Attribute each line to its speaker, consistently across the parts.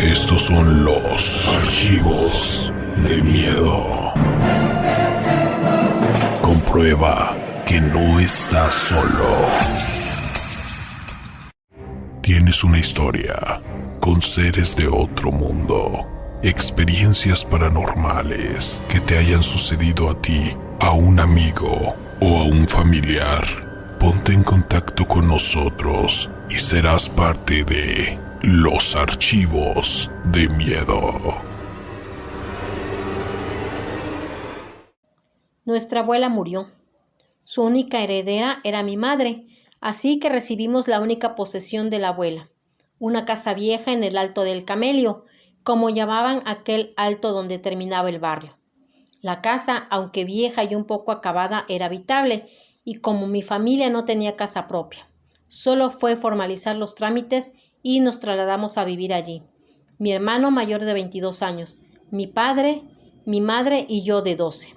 Speaker 1: Estos son los archivos de miedo. Comprueba que no estás solo. Tienes una historia con seres de otro mundo, experiencias paranormales que te hayan sucedido a ti, a un amigo o a un familiar. Ponte en contacto con nosotros y serás parte de los archivos de miedo.
Speaker 2: Nuestra abuela murió. Su única heredera era mi madre, así que recibimos la única posesión de la abuela, una casa vieja en el Alto del Camelio, como llamaban aquel alto donde terminaba el barrio. La casa, aunque vieja y un poco acabada, era habitable, y como mi familia no tenía casa propia, solo fue formalizar los trámites y nos trasladamos a vivir allí. Mi hermano mayor de 22 años, mi padre, mi madre y yo de 12.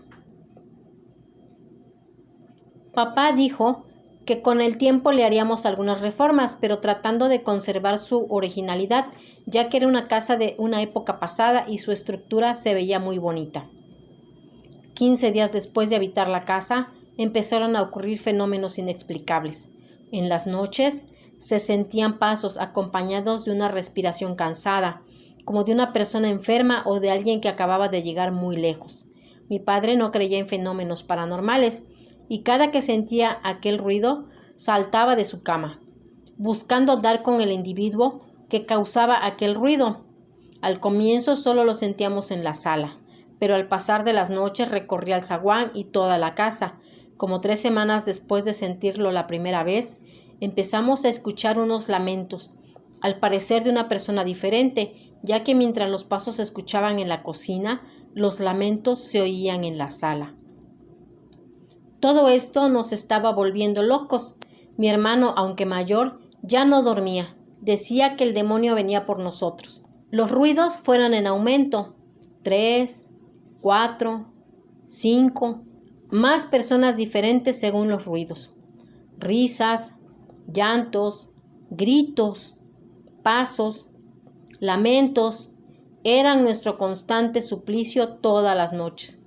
Speaker 2: Papá dijo que con el tiempo le haríamos algunas reformas, pero tratando de conservar su originalidad, ya que era una casa de una época pasada y su estructura se veía muy bonita. 15 días después de habitar la casa, empezaron a ocurrir fenómenos inexplicables. En las noches se sentían pasos acompañados de una respiración cansada, como de una persona enferma o de alguien que acababa de llegar muy lejos. Mi padre no creía en fenómenos paranormales y cada que sentía aquel ruido saltaba de su cama, buscando dar con el individuo que causaba aquel ruido. Al comienzo solo lo sentíamos en la sala, pero al pasar de las noches recorría el zaguán y toda la casa. Como 3 semanas después de sentirlo la primera vez, empezamos a escuchar unos lamentos, al parecer de una persona diferente, ya que mientras los pasos se escuchaban en la cocina, los lamentos se oían en la sala. Todo esto nos estaba volviendo locos. Mi hermano, aunque mayor, ya no dormía. Decía que el demonio venía por nosotros. Los ruidos fueron en aumento. 3, 4, 5, más personas diferentes según los ruidos. Risas, llantos, gritos, pasos, lamentos, eran nuestro constante suplicio todas las noches.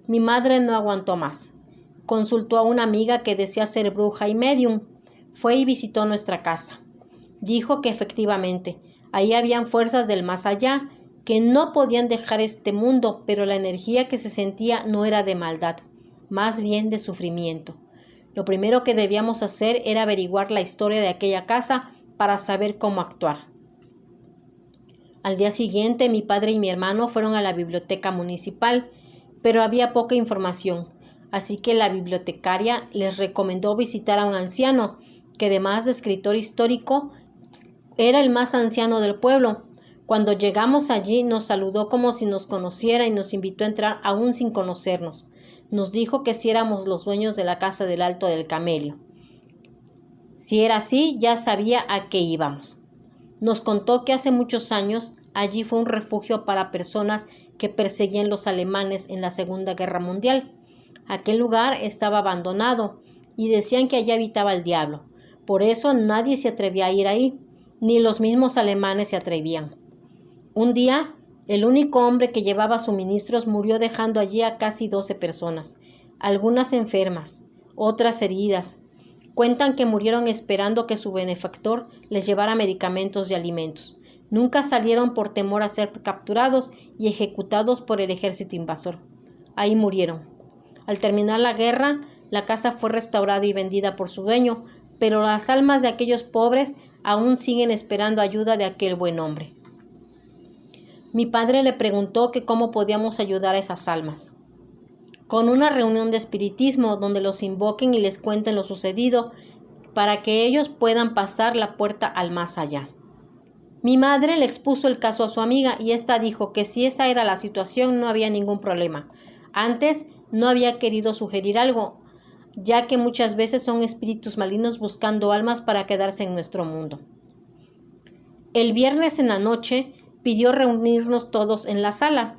Speaker 2: Mi madre no aguantó más. Consultó a una amiga que decía ser bruja y medium. Fue y visitó nuestra casa. Dijo que efectivamente, ahí habían fuerzas del más allá que no podían dejar este mundo, pero la energía que se sentía no era de maldad, más bien de sufrimiento. Lo primero que debíamos hacer era averiguar la historia de aquella casa para saber cómo actuar. Al día siguiente, mi padre y mi hermano fueron a la biblioteca municipal, pero había poca información, así que la bibliotecaria les recomendó visitar a un anciano, que además de escritor histórico, era el más anciano del pueblo. Cuando llegamos allí, nos saludó como si nos conociera y nos invitó a entrar aún sin conocernos. Nos dijo que si éramos los dueños de la casa del Alto del Camelio. Si era así, ya sabía a qué íbamos. Nos contó que hace muchos años allí fue un refugio para personas que perseguían los alemanes en la Segunda Guerra Mundial. Aquel lugar estaba abandonado y decían que allí habitaba el diablo. Por eso nadie se atrevía a ir ahí, ni los mismos alemanes se atrevían. Un día, el único hombre que llevaba suministros murió dejando allí a casi 12 personas, algunas enfermas, otras heridas. Cuentan que murieron esperando que su benefactor les llevara medicamentos y alimentos. Nunca salieron por temor a ser capturados y ejecutados por el ejército invasor. Ahí murieron. Al terminar la guerra, la casa fue restaurada y vendida por su dueño, pero las almas de aquellos pobres aún siguen esperando ayuda de aquel buen hombre. Mi padre le preguntó que cómo podíamos ayudar a esas almas. Con una reunión de espiritismo donde los invoquen y les cuenten lo sucedido para que ellos puedan pasar la puerta al más allá. Mi madre le expuso el caso a su amiga y ésta dijo que si esa era la situación no había ningún problema. Antes no había querido sugerir algo, ya que muchas veces son espíritus malignos buscando almas para quedarse en nuestro mundo. El viernes en la noche pidió reunirnos todos en la sala.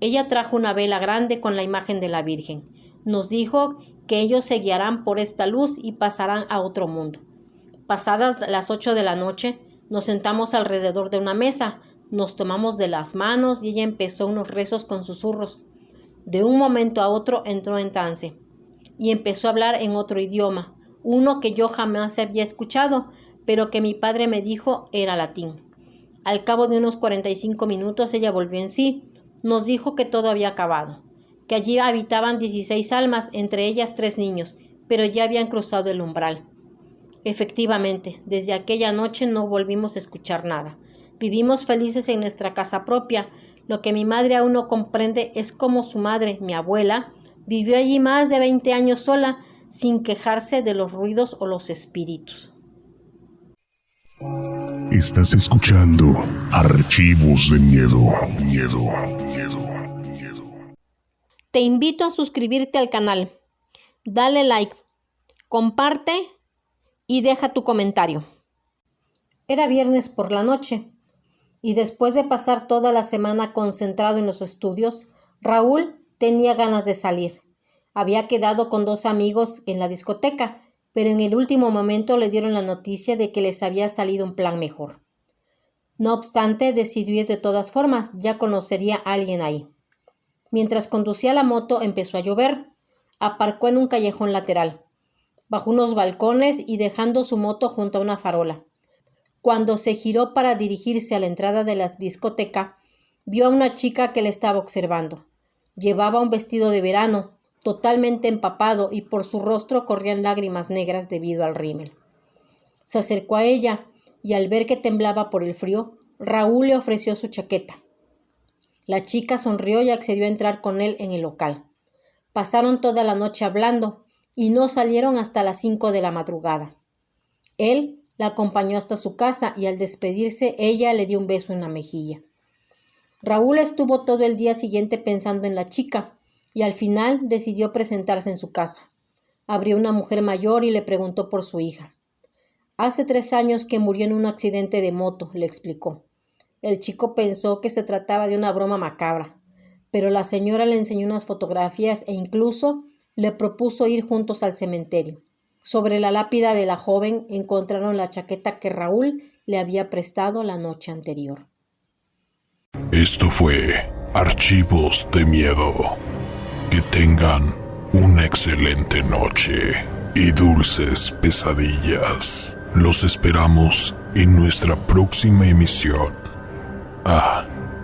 Speaker 2: Ella trajo una vela grande con la imagen de la Virgen. Nos dijo que ellos se guiarán por esta luz y pasarán a otro mundo. Pasadas las 8 de la noche, nos sentamos alrededor de una mesa, Nos tomamos de las manos y ella empezó unos rezos con susurros. De un momento a otro entró en trance y empezó a hablar en otro idioma, uno que yo jamás había escuchado, pero que mi padre me dijo era latín. Al cabo de unos 45 minutos ella volvió en sí. Nos dijo que todo había acabado, que allí habitaban 16 almas, entre ellas 3 niños, pero ya habían cruzado el umbral. Efectivamente, desde aquella noche no volvimos a escuchar nada. Vivimos felices en nuestra casa propia. Lo que mi madre aún no comprende es cómo su madre, mi abuela, vivió allí más de 20 años sola, sin quejarse de los ruidos o los espíritus.
Speaker 1: Estás escuchando Archivos de Miedo.
Speaker 2: Te invito a suscribirte al canal. Dale like, comparte y deja tu comentario. Era viernes por la noche y después de pasar toda la semana concentrado en los estudios, Raúl tenía ganas de salir. Había quedado con 2 amigos en la discoteca, pero en el último momento le dieron la noticia de que les había salido un plan mejor. No obstante, decidió ir de todas formas, ya conocería a alguien ahí. Mientras conducía la moto empezó a llover. Aparcó en un callejón lateral, bajó unos balcones y dejando su moto junto a una farola. Cuando se giró para dirigirse a la entrada de la discoteca, vio a una chica que le estaba observando. Llevaba un vestido de verano, totalmente empapado, y por su rostro corrían lágrimas negras debido al rímel. Se acercó a ella y al ver que temblaba por el frío, Raúl le ofreció su chaqueta. La chica sonrió y accedió a entrar con él en el local. Pasaron toda la noche hablando y no salieron hasta las 5 de la madrugada. Él la acompañó hasta su casa y al despedirse ella le dio un beso en la mejilla. Raúl estuvo todo el día siguiente pensando en la chica y al final decidió presentarse en su casa. Abrió una mujer mayor y le preguntó por su hija. Hace 3 años que murió en un accidente de moto, le explicó. El chico pensó que se trataba de una broma macabra, pero la señora le enseñó unas fotografías e incluso le propuso ir juntos al cementerio. Sobre la lápida de la joven encontraron la chaqueta que Raúl le había prestado la noche anterior.
Speaker 1: Esto fue Archivos de Miedo. Que tengan una excelente noche y dulces pesadillas. Los esperamos en nuestra próxima emisión.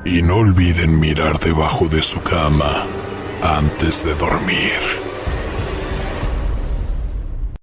Speaker 1: Y no olviden mirar debajo de su cama antes de dormir.